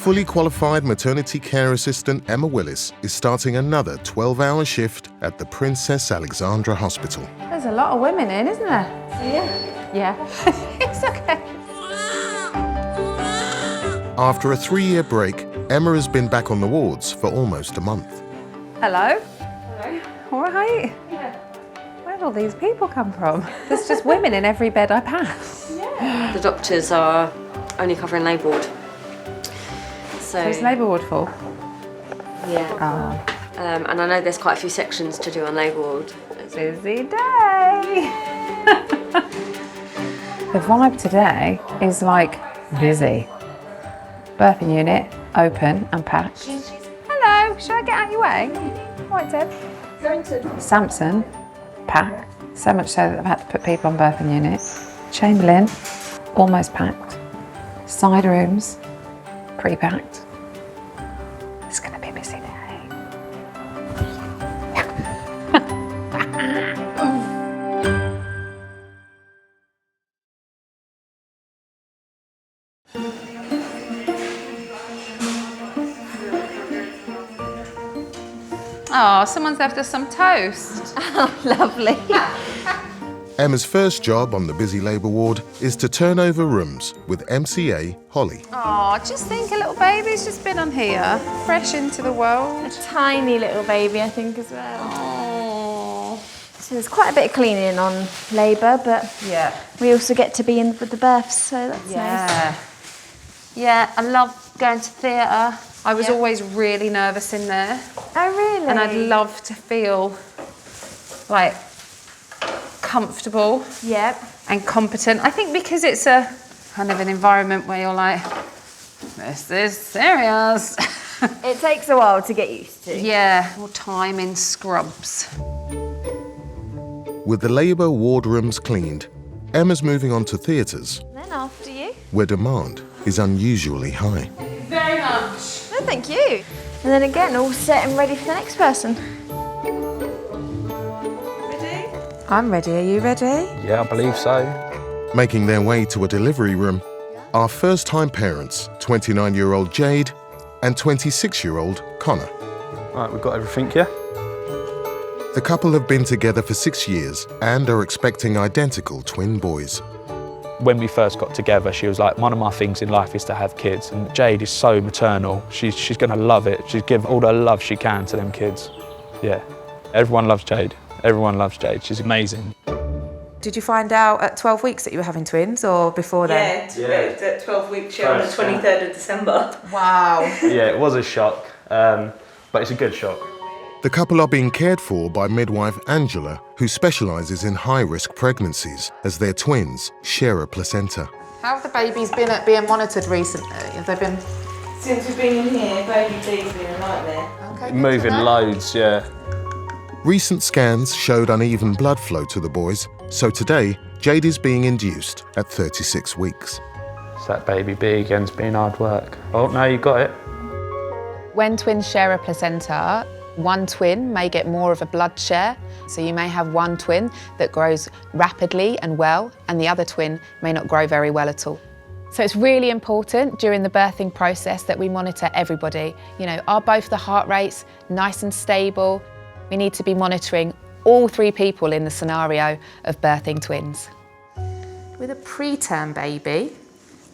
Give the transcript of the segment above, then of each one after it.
Fully qualified maternity care assistant Emma Willis is starting another 12-hour shift at the Princess Alexandra Hospital. There's a lot of women in, isn't there? Yeah. Yeah. It's okay. After a 3-year break, Emma has been back on the wards for almost a month. Hello. Hello. All right. Yeah. Where do all these people come from? There's just women in every bed I pass. Yeah. The doctors are only covering labour ward. So it's labour ward full? Yeah. Oh. And I know there's quite a few sections to do on labour ward. Busy day. The vibe today is like busy. Birthing unit, open and packed. Hello, should I get out of your way? Right, Deb. Samson, packed. So much so that I've had to put people on birthing unit. Chamberlain, almost packed. Side rooms, pre-packed. It's going to be a busy day. Oh, someone's left us some toast. Oh, lovely. Emma's first job on the busy labour ward is to turn over rooms with MCA Holly. Oh, just think a little baby's just been on here, fresh into the world. A tiny little baby, I think, as well. Oh. So there's quite a bit of cleaning on labour, but Yeah. we also get to be in with the births, so that's nice. Yeah, I love going to theatre. I was Yeah. always really nervous in there. Oh, really? And I'd love to feel like comfortable Yep. and competent. I think because it's a kind of an environment where you're like, this is serious. It takes a while to get used to. Yeah, more time in scrubs. With the labour ward rooms cleaned, Emma's moving on to theatres, Then after you. where demand is unusually high. Very much. No, thank you. And then again, all set and ready for the next person. I'm ready. Are you ready? Yeah, I believe so. Making their way to a delivery room are first-time parents, 29-year-old Jade and 26-year-old Connor. Right, we've got everything, yeah? The couple have been together for 6 years and are expecting identical twin boys. When we first got together, she was like, one of my things in life is to have kids. And Jade is so maternal. She's going to love it. She's give all the love she can to them kids. Yeah. Everyone loves Jade. Everyone loves Jade. She's amazing. Did you find out at 12 weeks that you were having twins or before then? At 12 weeks, on the 23rd of December. Wow. Yeah, it was a shock, but it's a good shock. The couple are being cared for by midwife Angela, who specialises in high-risk pregnancies, as their twins share a placenta. How have the babies been at being monitored recently? Have they been... Since we've been in here, baby D's been a nightmare. Okay, Moving loads, yeah. Recent scans showed uneven blood flow to the boys, so today, Jade is being induced at 36 weeks. It's that baby B again, it's been hard work. Oh, no, you got it. When twins share a placenta, one twin may get more of a blood share. So you may have one twin that grows rapidly and well, and the other twin may not grow very well at all. So it's really important during the birthing process that we monitor everybody. You know, are both the heart rates nice and stable? We need to be monitoring all 3 people in the scenario of birthing twins. With a preterm baby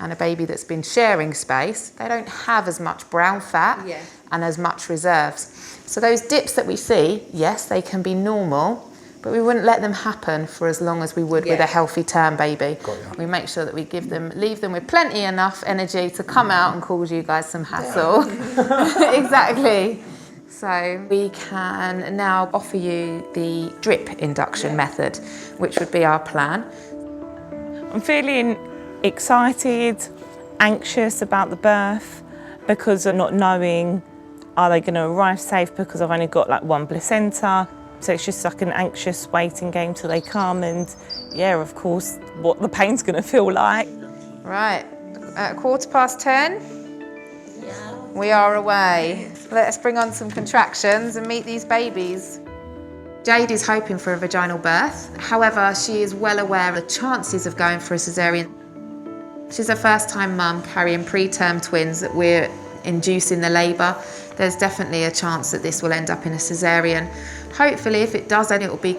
and a baby that's been sharing space, they don't have as much brown fat and as much reserves. So those dips that we see, yes, they can be normal, but we wouldn't let them happen for as long as we would with a healthy term baby. We make sure that we leave them with plenty enough energy to come out and cause you guys some hassle. Exactly. So we can now offer you the drip induction method, which would be our plan. I'm feeling excited, anxious about the birth because of not knowing are they going to arrive safe because I've only got like one placenta. So it's just like an anxious waiting game till they come and yeah, of course, what the pain's going to feel like. Right, at 10:15, we are away. Let's bring on some contractions and meet these babies. Jade is hoping for a vaginal birth. However, she is well aware of the chances of going for a caesarean. She's a first-time mum carrying preterm twins that we're inducing the labour, there's definitely a chance that this will end up in a caesarean. Hopefully, if it does, then it will be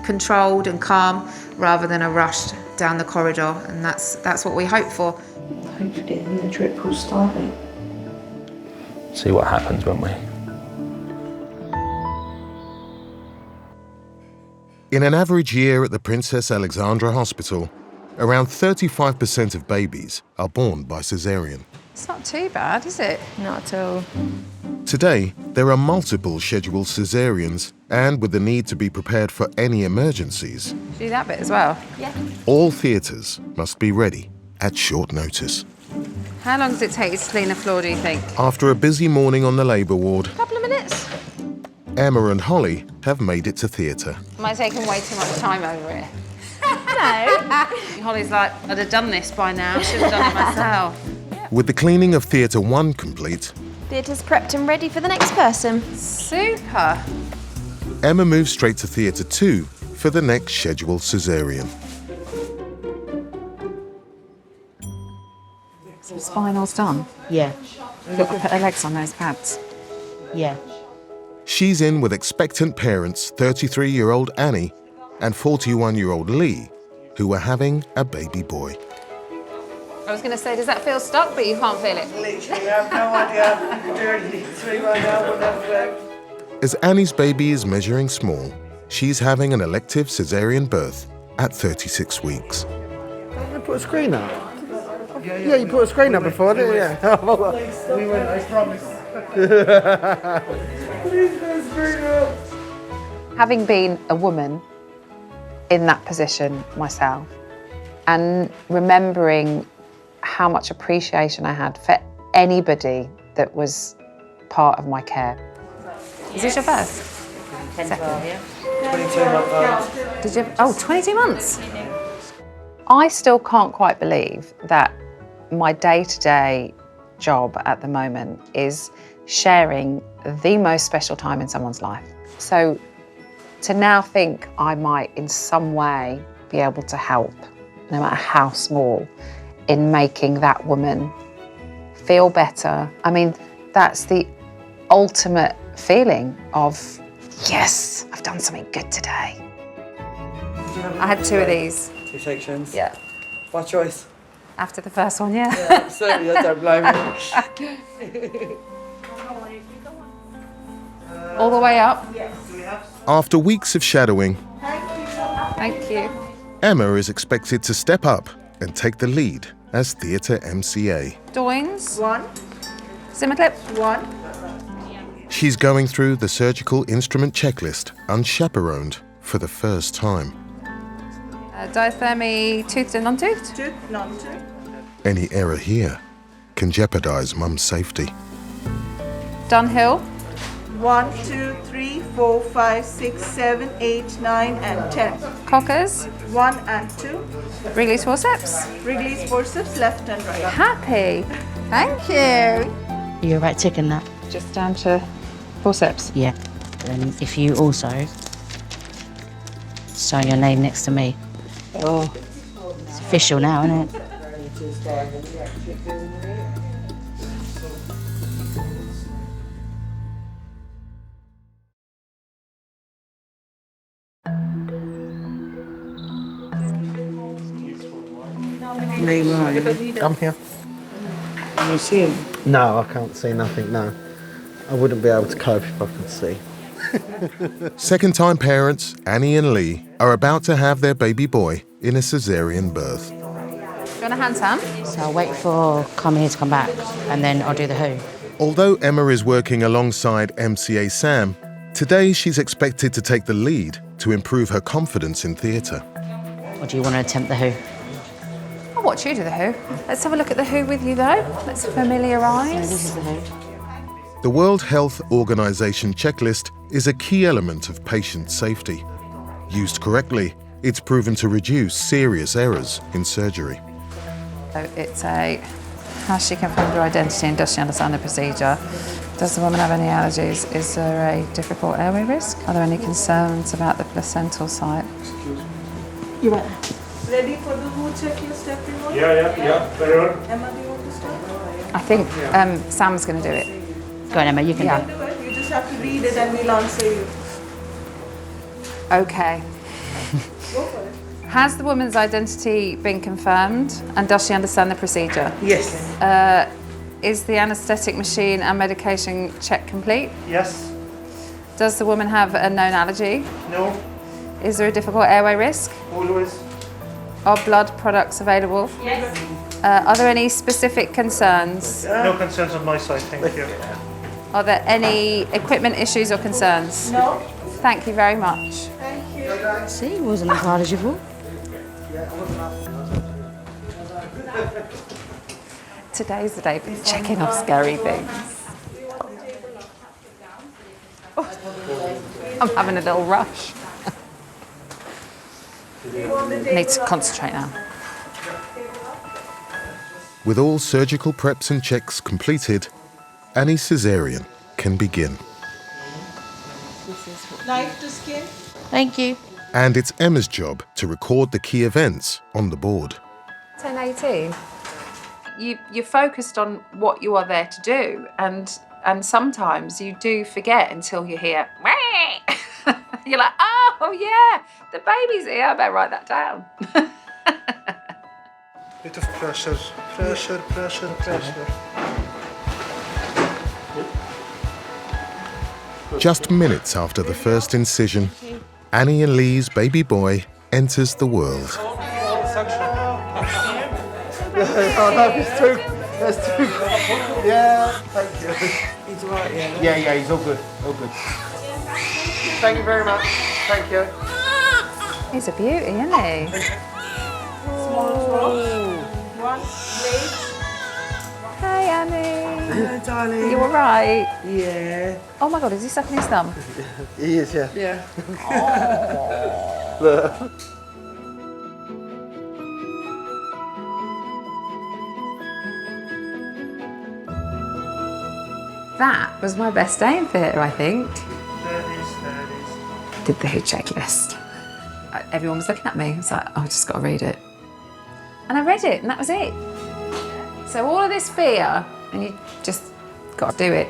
controlled and calm rather than a rush down the corridor, and that's what we hope for. Hopefully the drip will start it. See what happens, won't we? In an average year at the Princess Alexandra Hospital, around 35% of babies are born by caesarean. It's not too bad, is it? Not at all. Today, there are multiple scheduled caesareans, and with the need to be prepared for any emergencies, Do that bit as well. all theatres must be ready at short notice. How long does it take you to clean the floor, do you think? After a busy morning on the labour ward, A couple of minutes. Emma and Holly have made it to theatre. Am I taking way too much time over it? No. Holly's like, I'd have done this by now. I should have done it myself. With the cleaning of Theatre 1 complete, Theatre's prepped and ready for the next person. Super. Emma moves straight to Theatre 2 for the next scheduled caesarean. So spinal's done. Yeah, We've got to put her legs on those pads. yeah. She's in with expectant parents 33-year-old Annie and 41-year-old Lee, who are having a baby boy. I was going to say, does that feel stuck, but you can't feel it? Literally, I have no idea. I'm doing it through right now, whatever. As Annie's baby is measuring small, she's having an elective caesarean birth at 36 weeks. You put a screen up? Yeah, you put a screen up before, didn't you? Yeah. We went, I promise. Please put a screen up. Having been a woman in that position myself and remembering how much appreciation I had for anybody that was part of my care. Is this your first? Second. 22 months. Did you? Oh, 22 months. I still can't quite believe that my day-to-day job at the moment is sharing the most special time in someone's life. So to now think I might in some way be able to help, no matter how small, in making that woman feel better. I mean, that's the ultimate feeling of, yes, I've done something good today. I had 2 of these. 2 sections. Yeah. By choice. After the first one, yeah. Absolutely, I don't blame you. All the way up. After weeks of shadowing, Thank you. Emma is expected to step up and take the lead as theatre MCA. Doins. 1. Zimmer clip. 1. She's going through the surgical instrument checklist unchaperoned for the first time. Diathermy, toothed and non-toothed. Tooth, non-tooth. Any error here can jeopardise mum's safety. Dunhill. 1, 2, 3, 4, 5, 6, 7, 8, 9, and 10. Cockers. 1 and 2. Wrigley's forceps. Wrigley's forceps, left and right. Happy. Thank you. You're right ticking that. Just down to forceps. Yeah. And if you also sign your name next to me. Oh. It's official now, isn't it? I'm here. Can you see him? No, I can't see nothing, no. I wouldn't be able to cope if I could see. Second-time parents Annie and Lee are about to have their baby boy in a caesarean birth. Do you want a hand, Sam? So I'll wait for Come Here to come back and then I'll do the who. Although Emma is working alongside MCA Sam, today she's expected to take the lead to improve her confidence in theatre. Or do you want to attempt the who? I'll watch you do the who. Let's have a look at the who with you, though. Let's So familiarise. this is the who. The World Health Organization checklist is a key element of patient safety. Used correctly, it's proven to reduce serious errors in surgery. So it's a, has she confirmed her identity and does she understand the procedure? Does the woman have any allergies? Is there a difficult airway risk? Are there any concerns about the placental site? You're right. Ready for the who checklist, everyone? Yeah, very well. Emma, do you want to start? I think Sam's going to do it. Go on, Emma, you can Yeah. do it. Do it. You just have to read it and we'll answer you. Okay. Go for it. Has the woman's identity been confirmed and does she understand the procedure? Yes. Is the anaesthetic machine and medication check complete? Yes. Does the woman have a known allergy? No. Is there a difficult airway risk? Always. Are blood products available? Yes. Are there any specific concerns? No concerns on my side, thank you. Are there any equipment issues or concerns? No. Thank you very much. Thank you. See, it wasn't as hard as you thought. Today's the day for checking off scary things. Oh, I'm having a little rush. Need to concentrate now. With all surgical preps and checks completed, Annie's caesarean can begin. Knife to skin. Thank you. And it's Emma's job to record the key events on the board. 10:18. You're focused on what you are there to do, and sometimes you do forget until you hear. You're like, oh yeah, the baby's here. I better write that down. Bit of pressure, pressure, pressure, pressure. Just minutes after the first incision, Annie and Lee's baby boy enters the world. Oh no, that's too. Yeah, thank you. He's all right, yeah. Yeah, he's all good, all good. Thank you very much. Thank you. He's a beauty, isn't he? One plate. Hey, Annie. Hello, darling. You all right? Yeah. Oh my God, is he sucking his thumb? He is, yeah. Yeah. Look. That was my best day in theatre, I think. There it is. Did the HIT checklist. Everyone was looking at me. It's like, oh, I just got to read it. And I read it, and that was it. So all of this fear, and you just got to do it.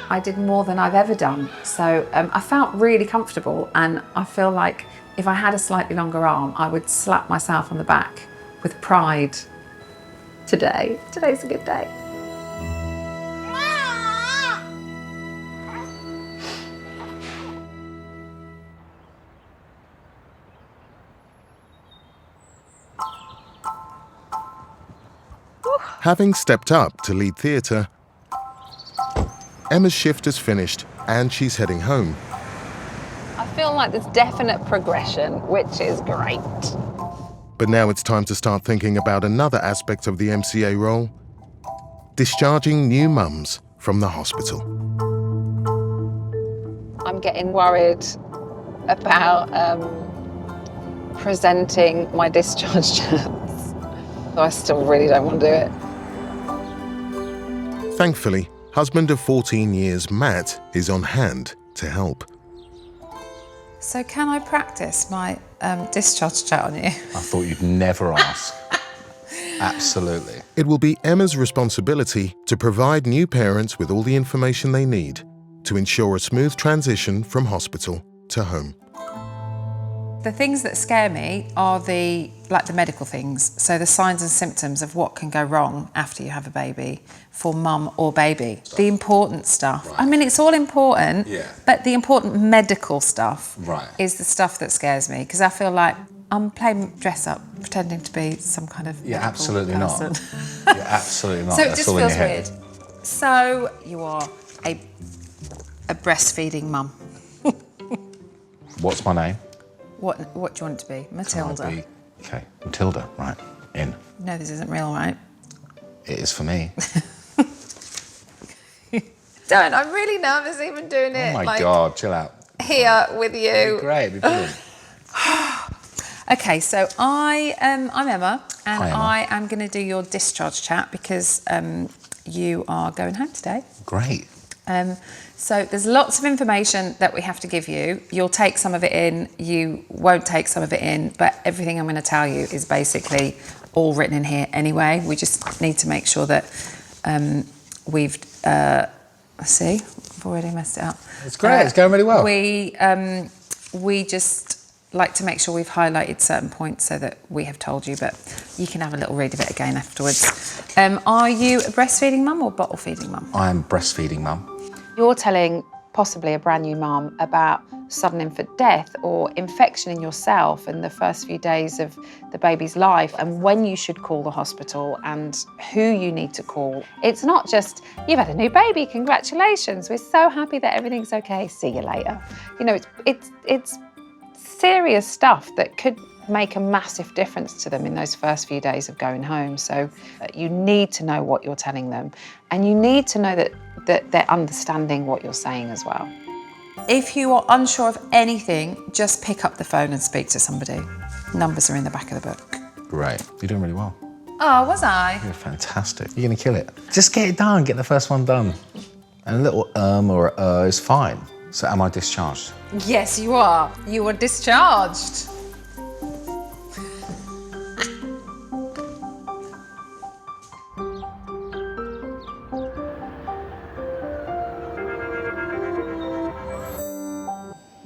I did more than I've ever done. So I felt really comfortable, and I feel like if I had a slightly longer arm, I would slap myself on the back with pride today. Today's a good day. Having stepped up to lead theatre, Emma's shift is finished and she's heading home. I feel like there's definite progression, which is great. But now it's time to start thinking about another aspect of the MCA role: discharging new mums from the hospital. I'm getting worried about presenting my discharge chats. I still really don't want to do it. Thankfully, husband of 14 years, Matt, is on hand to help. So can I practice my discharge chat on you? I thought you'd never ask. Absolutely. It will be Emma's responsibility to provide new parents with all the information they need to ensure a smooth transition from hospital to home. The things that scare me are the medical things. So the signs and symptoms of what can go wrong after you have a baby for mum or baby. The important stuff. Right. I mean, it's all important, but the important medical stuff is the stuff that scares me, because I feel like I'm playing dress up, pretending to be some kind of medical absolutely person. not. You're absolutely not. So That's it just all in feels your head. weird. So you are a breastfeeding mum. What's my name? What do you want it to be? Matilda. Okay, Matilda, right, in. No, this isn't real, right? It is for me. Don't, I'm really nervous even doing it. Oh my God, chill out. Here with you. It'd be great, it'd be brilliant. Okay, so I'm Emma, and Hi, Emma. I am going to do your discharge chat because you are going home today. Great. So there's lots of information that we have to give you. You'll take some of it in, you won't take some of it in, but everything I'm going to tell you is basically all written in here anyway. We just need to make sure that We've, let's see, I've already messed it up. It's great, it's going really well. We just like to make sure we've highlighted certain points so that we have told you, but you can have a little read of it again afterwards. Are you a breastfeeding mum or bottle feeding mum? I'm breastfeeding mum. You're telling possibly a brand new mum about sudden infant death or infection in yourself in the first few days of the baby's life, and when you should call the hospital and who you need to call. It's not just, you've had a new baby, congratulations, we're so happy that everything's okay, see you later. You know, it's serious stuff that could make a massive difference to them in those first few days of going home. So you need to know what you're telling them, and you need to know that they're understanding what you're saying as well. If you are unsure of anything, just pick up the phone and speak to somebody. Numbers are in the back of the book. Great, you're doing really well. Oh, was I? You're fantastic. You're gonna kill it. Just get it done, get the first one done. And a little or is fine. So am I discharged? Yes, you are. You were discharged.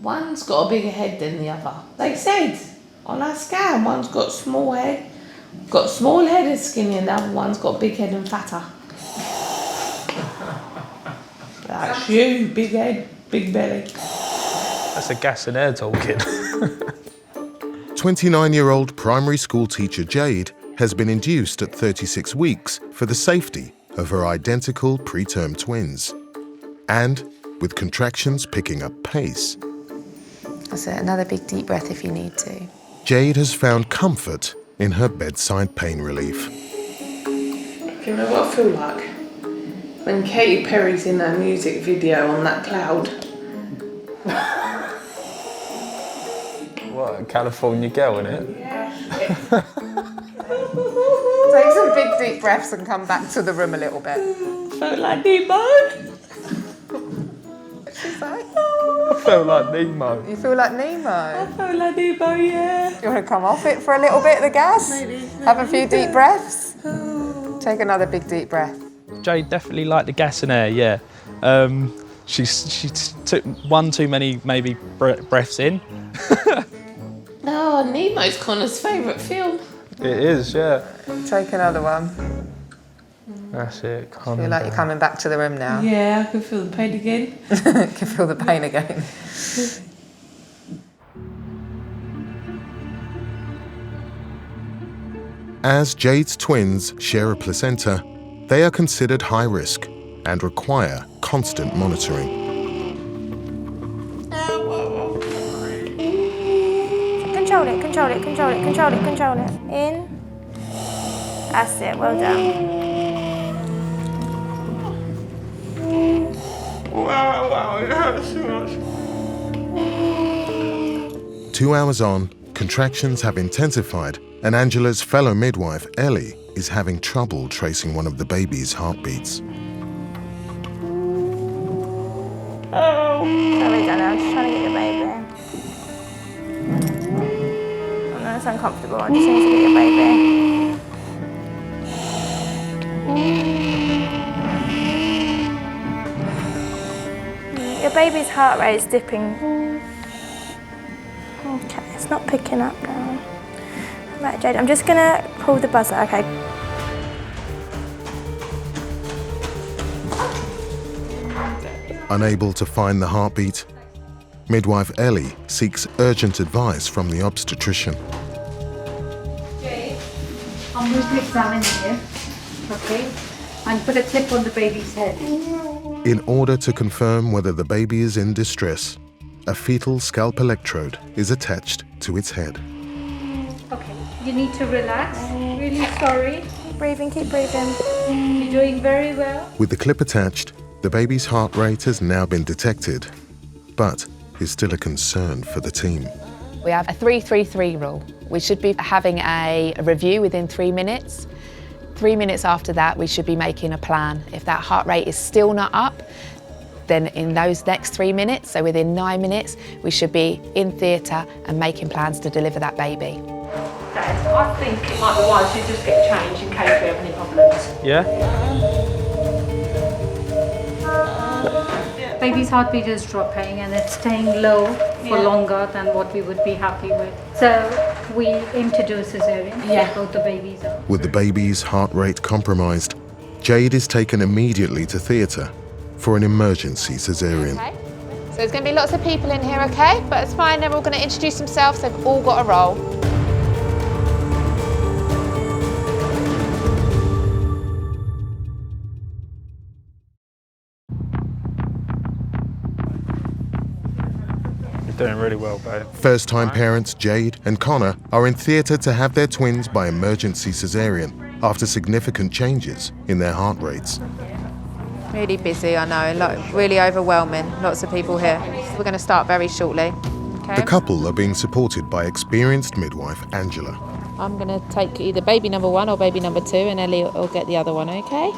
One's got a bigger head than the other. They said on our scan, one's got small head and skinny, and the other one's got big head and fatter. That's you, big head, big belly. That's a gas and air talking. 29-year-old primary school teacher Jade has been induced at 36 weeks for the safety of her identical preterm twins. And with contractions picking up pace. That's it, another big deep breath if you need to. Jade has found comfort in her bedside pain relief. Do you know what I feel like? When Katy Perry's in her music video on that cloud. What, a California girl, innit? Yeah. Take some big deep breaths and come back to the room a little bit. Felt like Nemo. She's like, I felt like Nemo. you feel like Nemo? I felt like Nemo, yeah. You want to come off it for a little bit, the gas? Maybe. Have a few deep breaths? Take another big deep breath. Jade definitely liked the gas and air, yeah. She took one too many maybe breaths in. Oh, Nemo's Connor's favourite film. It is, yeah. Take another one. That's it. Feel like you're coming back to the room now. Yeah, I can feel the pain again. Can feel the pain again. As Jade's twins share a placenta, they are considered high risk and require constant monitoring. Control it, control it, control it, control it, control it. In. That's it, well done. Wow, it hurts so much. 2 hours on, contractions have intensified, and Angela's fellow midwife, Ellie, is having trouble tracing one of the baby's heartbeats. Sorry, Dana, I'm just trying to get your baby. Oh no, it's uncomfortable. I just need to get your baby. Your baby's heart rate is dipping. Okay, it's not picking up now. Right, Jade, I'm just gonna pull the buzzer, okay? Unable to find the heartbeat, midwife Ellie seeks urgent advice from the obstetrician. Jade, I'm going to examine here, okay? And put a clip on the baby's head. In order to confirm whether the baby is in distress, a fetal scalp electrode is attached to its head. Okay, you need to relax. Really sorry. Keep breathing, keep breathing. You're doing very well. With the clip attached, the baby's heart rate has now been detected, but is still a concern for the team. We have a 3-3-3 rule. We should be having a review within 3 minutes. 3 minutes after that, we should be making a plan. If that heart rate is still not up, then in those next 3 minutes, so within 9 minutes, we should be in theatre and making plans to deliver that baby. I think it might be wise you just get changed in case we have any problems. Yeah? Baby's heartbeat is dropping and it's staying low for longer than what we would be happy with. So we aim to do a cesarean, get both the babies out. With the baby's heart rate compromised, Jade is taken immediately to theatre for an emergency cesarean. Okay. So there's going to be lots of people in here, okay? But it's fine, they're all going to introduce themselves, they've all got a role. You're doing really well, babe. First-time parents Jade and Connor are in theatre to have their twins by emergency cesarean after significant changes in their heart rates. Really busy, I know, really overwhelming, lots of people here. We're going to start very shortly, okay? The couple are being supported by experienced midwife Angela. I'm going to take either baby number 1 or baby number 2 and Ellie will get the other one, okay?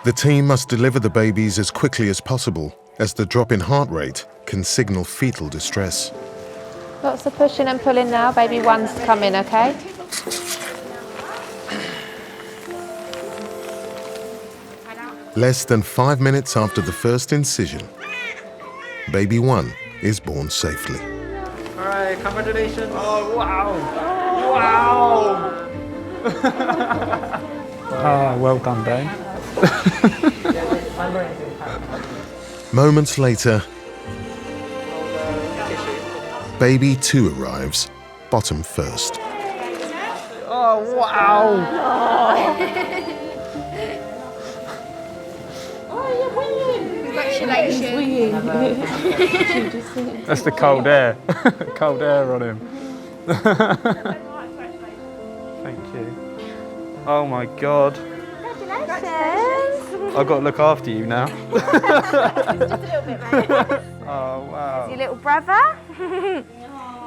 The team must deliver the babies as quickly as possible, as the drop in heart rate can signal fetal distress. Lots of pushing and pulling now, baby 1's coming, okay? Less than 5 minutes after the first incision, baby 1 is born safely. All right, congratulations. Oh, wow. Wow. Oh, well done, babe. Moments later, baby 2 arrives, bottom first. Oh, wow. That's the cold air. Cold air on him. Thank you. Oh my God. Congratulations. I've got to look after you now. Just a little bit, mate. Oh, wow. Your little brother.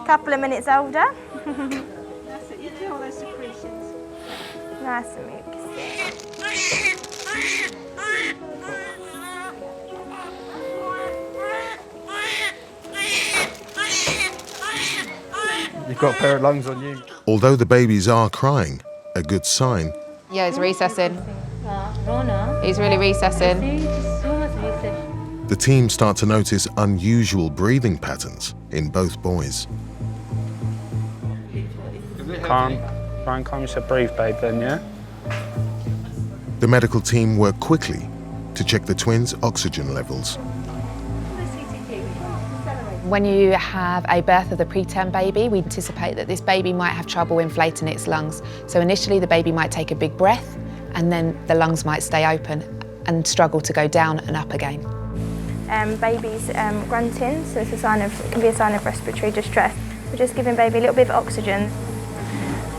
Couple of minutes older. That's it, you do all those secretions. Nice and milky. You've got a pair of lungs on you. Although the babies are crying, a good sign, Yeah, he's recessing. He's really recessing. the team start to notice unusual breathing patterns in both boys. Calm. Try and calm yourself. Breathe, babe, then, yeah? The medical team work quickly to check the twins' oxygen levels. When you have a birth of the preterm baby, we anticipate that this baby might have trouble inflating its lungs. So initially the baby might take a big breath and then the lungs might stay open and struggle to go down and up again. Baby's grunting, so it's a sign of, it can be a sign of respiratory distress. We're just giving baby a little bit of oxygen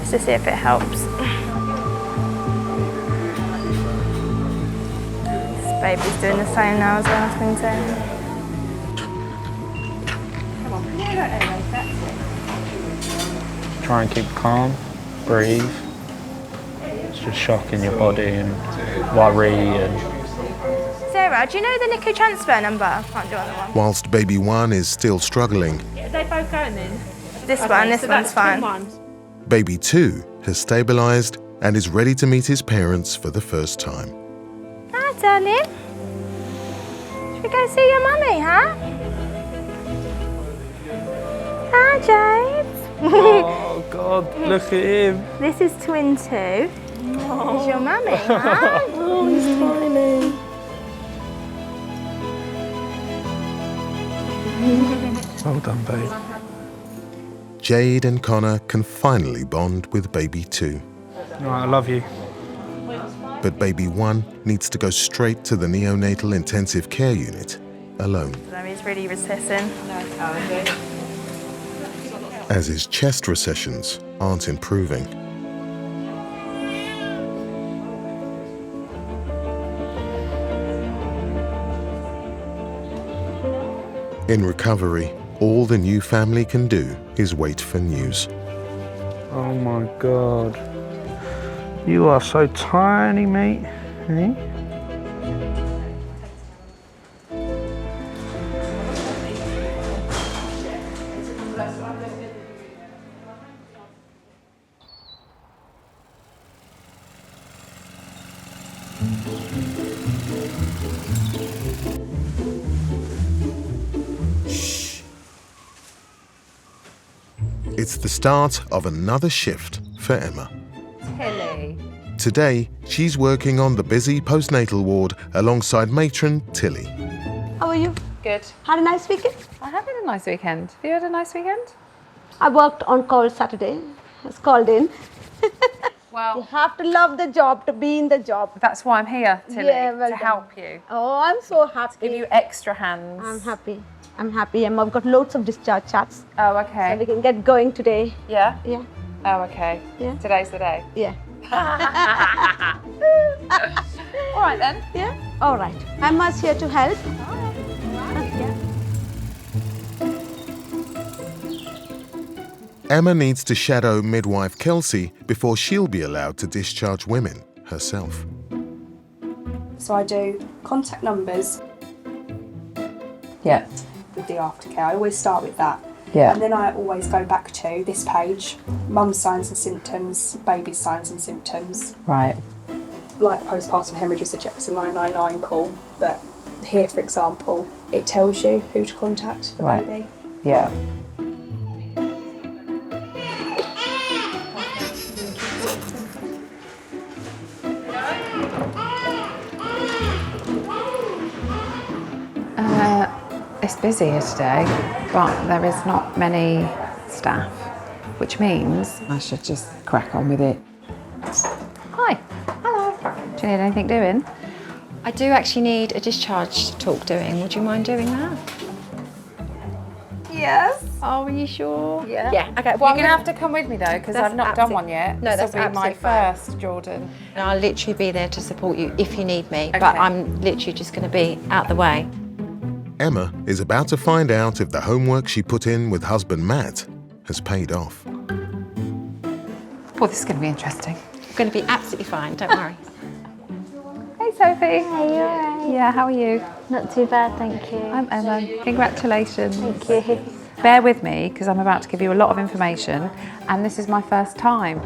just to see if it helps. This baby's doing the same now as well, I think so. Try and keep calm. Breathe. It's just shock in your body and worry and... Sarah, do you know the NICU transfer number? I can't do another one. Whilst baby 1 is still struggling, Are they both going then? This one, this one's fine. baby 2 has stabilised and is ready to meet his parents for the first time. Hi, darling. Should we go see your mummy, huh? Hi, Jade. Oh, God, look at him. This is twin 2. This is your mummy, huh? Oh, he's tiny. Well done, babe. Jade and Connor can finally bond with baby 2. All right, I love you. But baby 1 needs to go straight to the neonatal intensive care unit alone, He's really recessing. as his chest recessions aren't improving. In recovery, all the new family can do is wait for news. Oh, my God. You are so tiny, mate. Eh? It's the start of another shift for Emma. Tilly. Today, she's working on the busy postnatal ward alongside matron Tilly. How are you? Good. Had a nice weekend? I have had a nice weekend. Have you had a nice weekend? I worked on call Saturday. I was called in. Well, you have to love the job to be in the job. That's why I'm here, Tilly, Yeah, well to done. help you. Oh, I'm so happy. Give you extra hands. I'm happy. I'm happy. I've got loads of discharge chats. Oh, okay. So we can get going today. Yeah? Yeah. Oh, okay. Yeah. Today's the day. Yeah. All right then. Yeah. All right. Emma's here to help. Emma needs to shadow midwife Kelsey before she'll be allowed to discharge women herself. So I do contact numbers. Yeah. With the aftercare. I always start with that. Yeah. And then I always go back to this page, mum's signs and symptoms, baby's signs and symptoms. Right. Like postpartum hemorrhages, it's a 999 call, but here, for example, it tells you who to contact for Right. baby. Yeah. It's busy here today, but there is not many staff, which means I should just crack on with it. Hi. Hello. Do you need anything doing? I do actually need a discharge talk doing. Would you mind doing that? Yes. Oh, are you sure? Yeah. Yeah. Okay. Well, you're going to have to come with me though, because That's I've not done absolute- one yet. No, that's This will be my absolutely fine. first, Jordan. And I'll literally be there to support you if you need me, but Okay. I'm literally just going to be out the way. Emma is about to find out if the homework she put in with husband Matt has paid off. Well, this is going to be interesting. I'm going to be absolutely fine, don't worry. Hey, Sophie. Hey, you alright? Yeah, how are you? Not too bad, thank you. I'm Emma. Congratulations. Thank you. Bear with me, because I'm about to give you a lot of information, and this is my first time.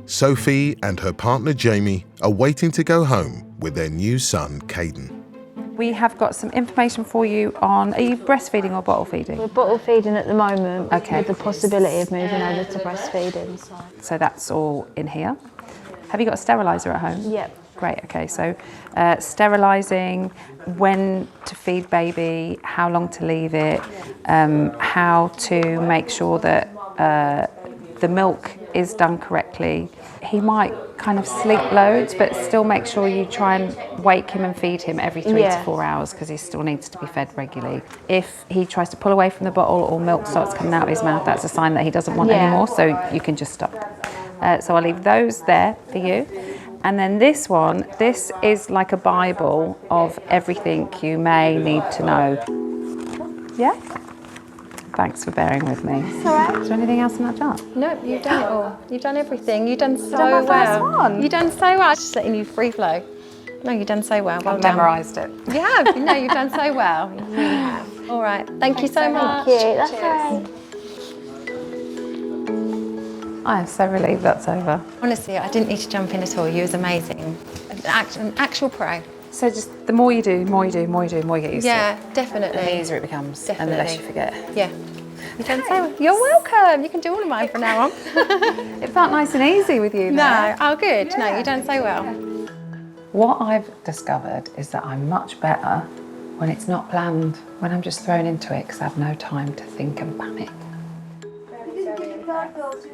Sophie and her partner Jamie are waiting to go home with their new son, Caden. We have got some information for you on, are you breastfeeding or bottle feeding? We're bottle feeding at the moment, Okay. with the possibility of moving over to breastfeeding. So that's all in here. Have you got a steriliser at home? Yep. Great, okay, so sterilising, when to feed baby, how long to leave it, how to make sure that the milk is done correctly. He might kind of sleep loads, but still make sure you try and wake him and feed him every 3 to 4 hours, because he still needs to be fed regularly. If he tries to pull away from the bottle or milk starts coming out of his mouth, that's a sign that he doesn't want anymore, so you can just stop. So I'll leave those there for you. And then this one, this is like a Bible of everything you may need to know. Yeah? Thanks for bearing with me. It's all right. Is there anything else in that jar? No, you've done it all. You've done everything. You've done so done my well. first one. You've done so well. Just letting you free flow. No, you've done so well. Well I've done. memorised it. You have. No, you've done so well. You really have. All right. Thank you so much. Thank you, that's all right. I am so relieved that's over. Honestly, I didn't need to jump in at all. You was amazing. An actual pro. So just the more you do, more you do, more you do, more you get used to it. Yeah, definitely. The easier it becomes, and the less you forget. Yeah. You've done so well. You're welcome. You can do all of mine from now on. It felt nice and easy with you No. there. Oh, good. No, you've done so well. What I've discovered is that I'm much better when it's not planned, when I'm just thrown into it because I have no time to think and panic.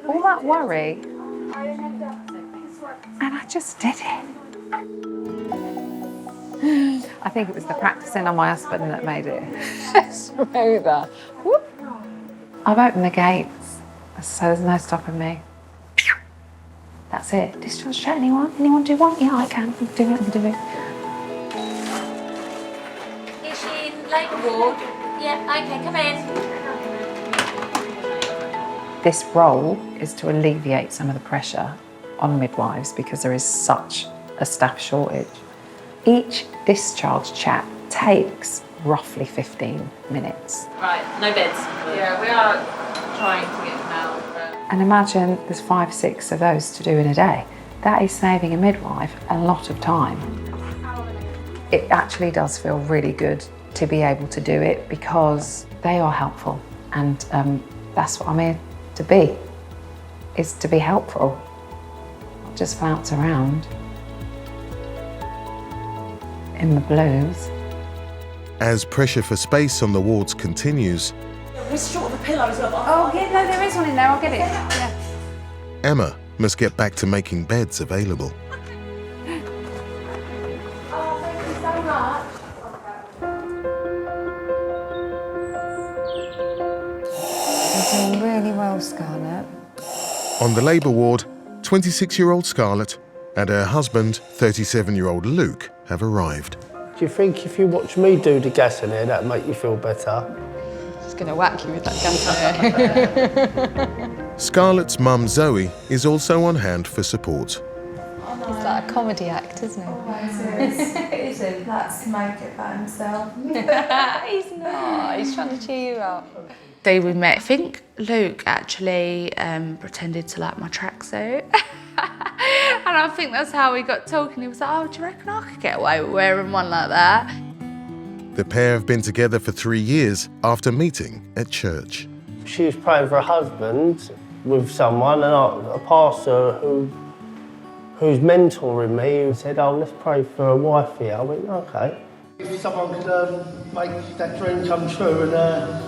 All that worry, and I just did it. I think it was the practicing on my husband that made it smoother. Whoop. I've opened the gates, so there's no stopping me. That's it. Discharge to anyone? Anyone do one? Yeah, I can. Do it and do it. Is she in labour ward? Yeah, okay, come in. This role is to alleviate some of the pressure on midwives because there is such a staff shortage. Each discharge chat takes roughly 15 minutes. Right, no beds. Yeah, we are trying to get them out. And imagine there's 5, 6 of those to do in a day. That is saving a midwife a lot of time. It actually does feel really good to be able to do it because they are helpful and That's what I'm here to be, is to be helpful, not just flounce around in my blues. As pressure for space on the wards continues, Who's short of the pillows? Oh, yeah, no, there is one in there. I'll get it. Yeah. Emma must get back to making beds available. Oh, thank you so much. You're doing really well, Scarlett. On the labour ward, 26-year-old Scarlett and her husband, 37-year-old Luke, have arrived. Do you think if you watch me do the gas in here, that'd make you feel better? Just going to whack you with that gas. Scarlett's mum, Zoe, is also on hand for support. It's like a comedy act, isn't it? Is it? That's to make it by himself. He's not. He's trying to cheer you up. Day we met, I think Luke actually pretended to like my tracksuit. And I think that's how we got talking. He was like, oh, do you reckon I could get away with wearing one like that? The pair have been together for 3 years after meeting at church. She was praying for a husband with someone, and a pastor who's mentoring me, who said, oh, let's pray for a wife here. I went, okay. If someone could make that dream come true and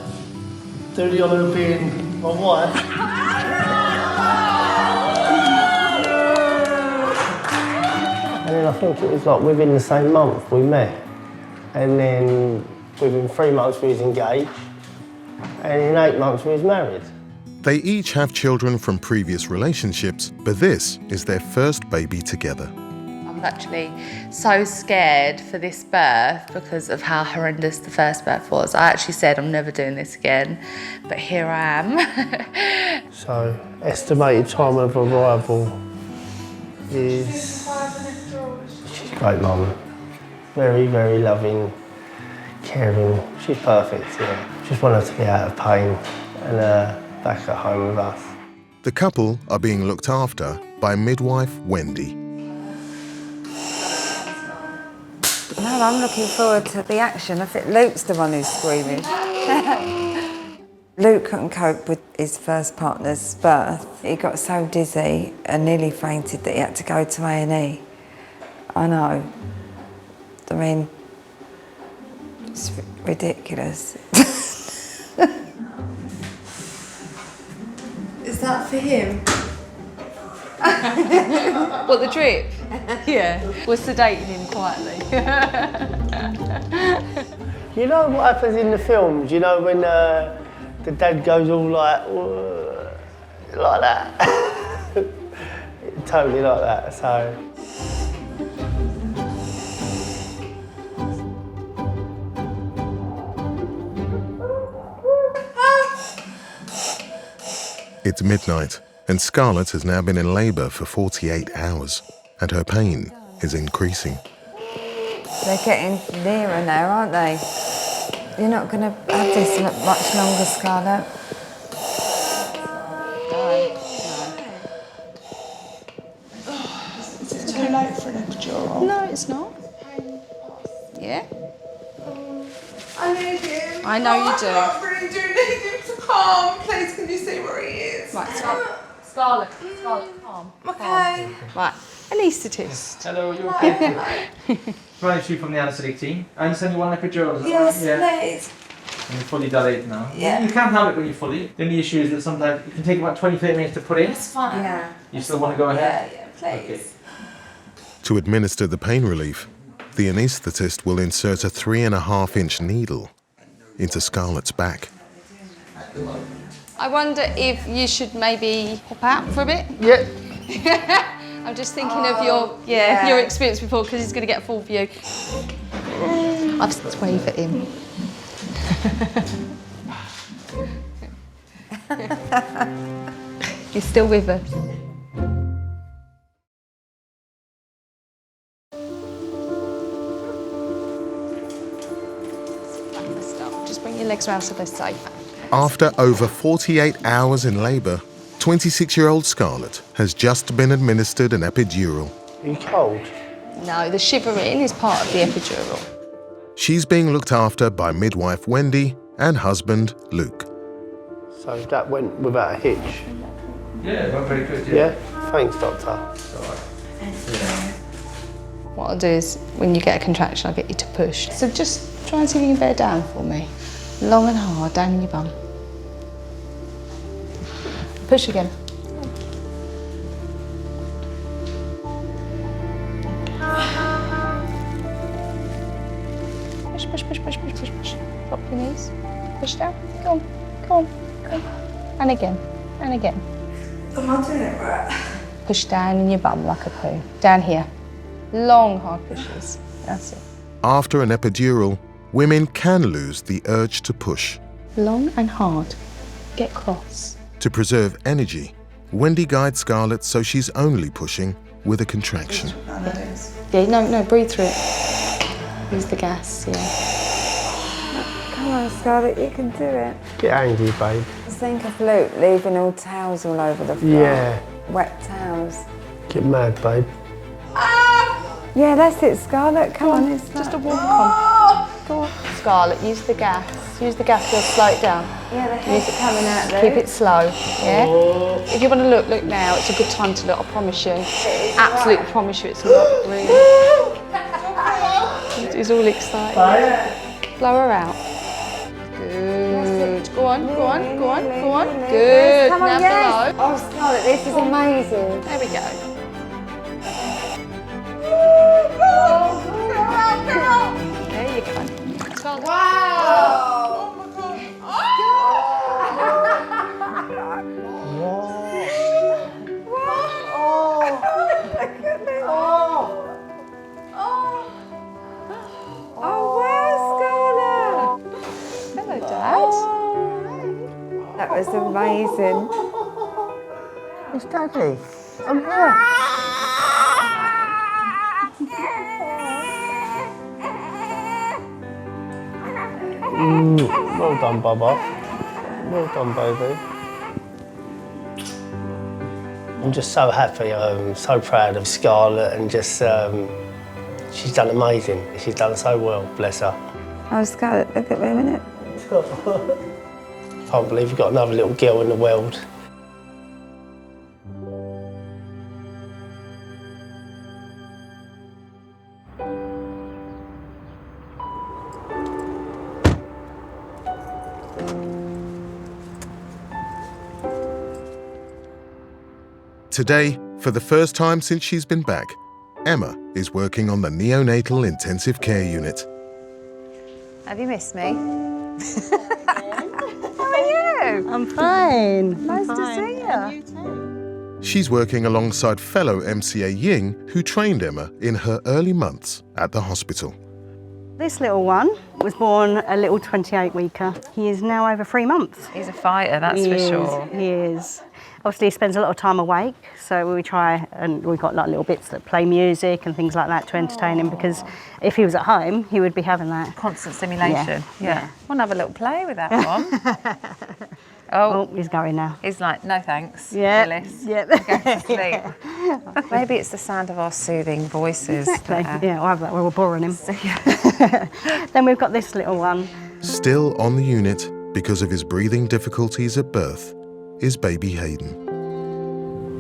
do the honour of being my wife. And then I think it was like within the same month we met. And then within 3 months we was engaged. And in 8 months we was married. They each have children from previous relationships, but this is their first baby together. I'm actually so scared for this birth because of how horrendous the first birth was. I actually said I'm never doing this again, but here I am. So, estimated time of arrival is... She's a great mum. Very, very loving, caring. She's perfect, yeah. Just want her to be out of pain and back at home with us. The couple are being looked after by midwife Wendy. No, I'm looking forward to the action. I think Luke's the one who's screaming. Luke couldn't cope with his first partner's birth. He got so dizzy and nearly fainted that he had to go to A&E. I know. I mean, it's ridiculous. Is that for him? What, the drip? Yeah, we're sedating him quietly. You know what happens in the films? You know when the dad goes all like that? Totally like that, so... It's midnight, and Scarlett has now been in labour for 48 hours, and her pain is increasing. They're getting nearer now, aren't they? You're not going to have this much longer, Scarlett. Is it too late for an epidural? No, it's not. Yeah? I need him. I know you do. I really do need him to calm. Please, can you see where he is? Right, Scarlett, calm. Okay. Right, anaesthetist. Hello, you okay? Right, you from the anaesthetic team. I understand you want an epidural, is that Yes, right? Yeah. please. And you're fully dilated now. Yeah. You can have it when you're fully. The only issue is that sometimes it can take about 20-30 minutes to put in. That's fine. Yeah. You still want to go ahead? Yeah, please. Okay. To administer the pain relief, the anaesthetist will insert a 3.5-inch needle into Scarlett's back. I wonder if you should maybe pop out for a bit? Yeah. I'm just thinking of your experience before, because he's going to get a full view. I've just waved at him. He's still with us. Just bring your legs around so they're safe. After over 48 hours in labour, 26-year-old Scarlett has just been administered an epidural. Are you cold? No, the shivering is part of the epidural. She's being looked after by midwife Wendy and husband Luke. So that went without a hitch. Yeah, it went very good, Yeah? Thanks, doctor. What I'll do is, when you get a contraction, I'll get you to push. So just try and see if you can bear down for me. Long and hard, down in your bum. Push again. Push, push, push, push, push, push, push. Drop your knees. Push down. Go on, go on, go on. And again, and again. I'm not doing it right. Push down in your bum like a poo. Down here. Long, hard pushes. That's it. After an epidural, women can lose the urge to push. Long and hard. Get cross. To preserve energy, Wendy guides Scarlett so she's only pushing with a contraction. Yeah, no, breathe through it. Use the gas, yeah. Come on, Scarlett, you can do it. Get angry, babe. Just think of Luke leaving all towels all over the floor. Yeah. Wet towels. Get mad, babe. Yeah, that's it, Scarlett. Come on, it's just a walk. Go on. Scarlett, use the gas. Use the gas, you'll slow it down. Yeah, the head's coming out there. Keep it slow, yeah? If you want to look now. It's a good time to look, I promise you. Absolutely promise you it's not really. He's all excited. Blow her out. Good. Go on, go on, go on, go on. Good. Come on, now yes. below. Oh, Scarlett, this is amazing. There we go. There you go. Wow! Hello, Dad. That was amazing. It's Daddy. I'm here. Well done, Bubba. Well done, baby. I'm just so happy, so proud of Scarlett, and just she's done amazing. She's done so well, bless her. Oh, Scarlett, look at me a minute. Can't believe you've got another little girl in the world. Today, for the first time since she's been back, Emma is working on the neonatal intensive care unit. Have you missed me? How are you? I'm fine. Nice to see you. And you too. She's working alongside fellow MCA Ying, who trained Emma in her early months at the hospital. This little one was born a little 28-weeker. He is now over 3 months. He's a fighter, that's for sure. He is. Obviously, he spends a lot of time awake, so we try, and we've got like little bits that play music and things like that to entertain him, because if he was at home, he would be having that. Constant stimulation. Yeah. Want to have a little play with that one? Oh, he's going now. He's like, no thanks, Yeah. Willis. Yeah. I'm going to sleep. Maybe it's the sound of our soothing voices. Exactly. Yeah, we'll have that. We're boring him. Then we've got this little one. Still on the unit because of his breathing difficulties at birth is baby Hayden.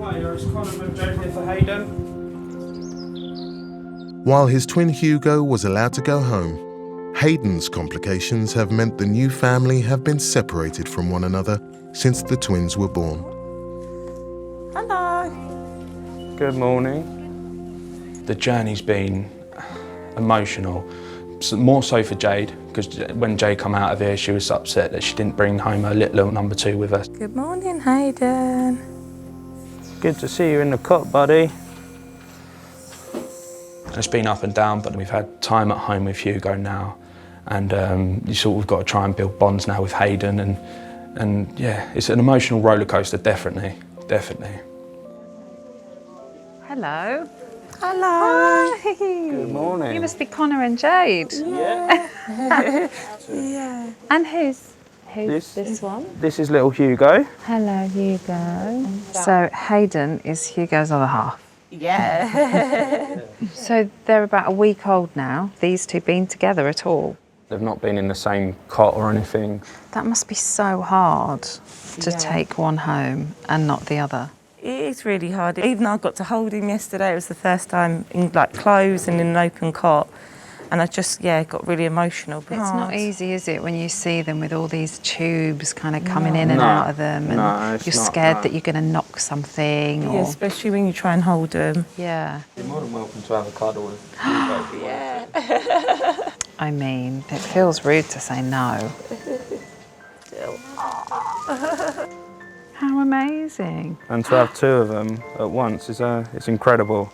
Hi, it's Colin and Joe here for Hayden. While his twin Hugo was allowed to go home, Hayden's complications have meant the new family have been separated from one another since the twins were born. Hello. Good morning. The journey's been emotional, more so for Jade, because when Jade come out of here, she was upset that she didn't bring home her little number 2 with her. Good morning, Hayden. Good to see you in the cot, buddy. It's been up and down, but we've had time at home with Hugo now, and you sort of got to try and build bonds now with Hayden, and yeah, it's an emotional roller coaster, definitely. Hello. Hello. Good morning. You must be Connor and Jade. Yeah. Yeah. And who's this one? This is little Hugo. Hello, Hugo. So Hayden is Hugo's other half. Yeah. So they're about a week old now. These two been together at all? They've not been in the same cot or anything. That must be so hard to take one home and not the other. It is really hard. Even though I got to hold him yesterday, it was the first time in like clothes and in an open cot. And I just, got really emotional. But It's not easy, is it, when you see them with all these tubes kind of coming in and out of them, and you're scared that you're going to knock something. Yeah, especially when you try and hold them. Yeah. You're more than welcome to have a cuddle with you. Yeah. I mean, it feels rude to say no. How amazing. And to have 2 of them at once is it's incredible.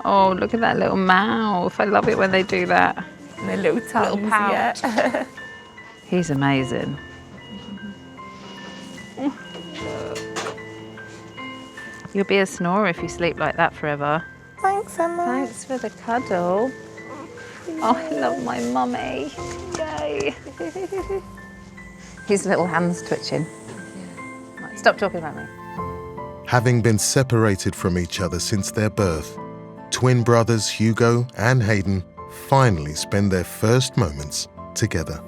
Oh, look at that little mouth. I love it when they do that. And their little tongues, little pout. yeah. He's amazing. You'll be a snorer if you sleep like that forever. Thanks, Emma. Thanks for the cuddle. Oh, I love my mummy. Yay. His little hands twitching. Right, stop talking about me. Having been separated from each other since their birth, twin brothers Hugo and Hayden finally spend their first moments together.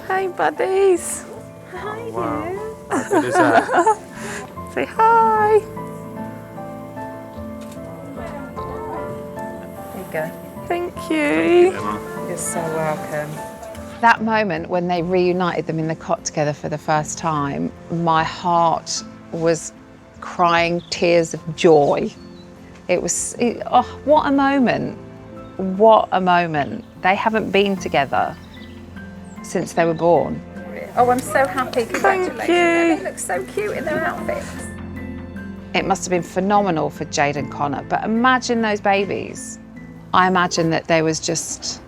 Hey, buddies. Hi, Wow. How good is that? Say hi. There you go. Thank you. You're so welcome. That moment when they reunited them in the cot together for the first time, my heart was crying tears of joy. What a moment. What a moment. They haven't been together since they were born. Oh, I'm so happy. Congratulations. Thank you. They look so cute in their outfits. It must have been phenomenal for Jade and Connor, but imagine those babies. I imagine that there was just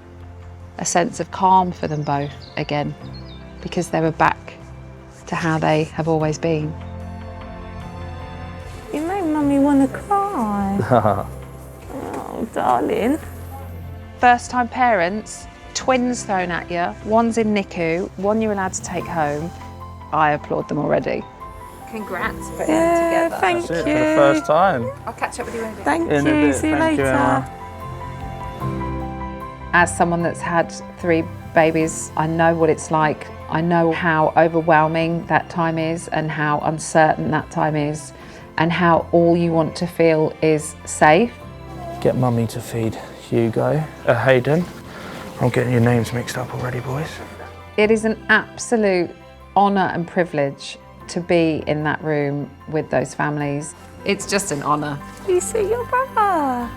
a sense of calm for them both again, because they were back to how they have always been. You make Mummy want to cry. Oh, darling. First time parents, twins thrown at you, one's in NICU, one you're allowed to take home. I applaud them already. Congrats for putting them together. Thank you. That's it for the first time. I'll catch up with you in a bit. Thank In a you. bit. See you Thank you, later. Emma. As someone that's had 3 babies, I know what it's like. I know how overwhelming that time is and how uncertain that time is and how all you want to feel is safe. Get Mummy to feed Hugo. Hayden. I'm getting your names mixed up already, boys. It is an absolute honour and privilege to be in that room with those families. It's just an honour. You see your brother.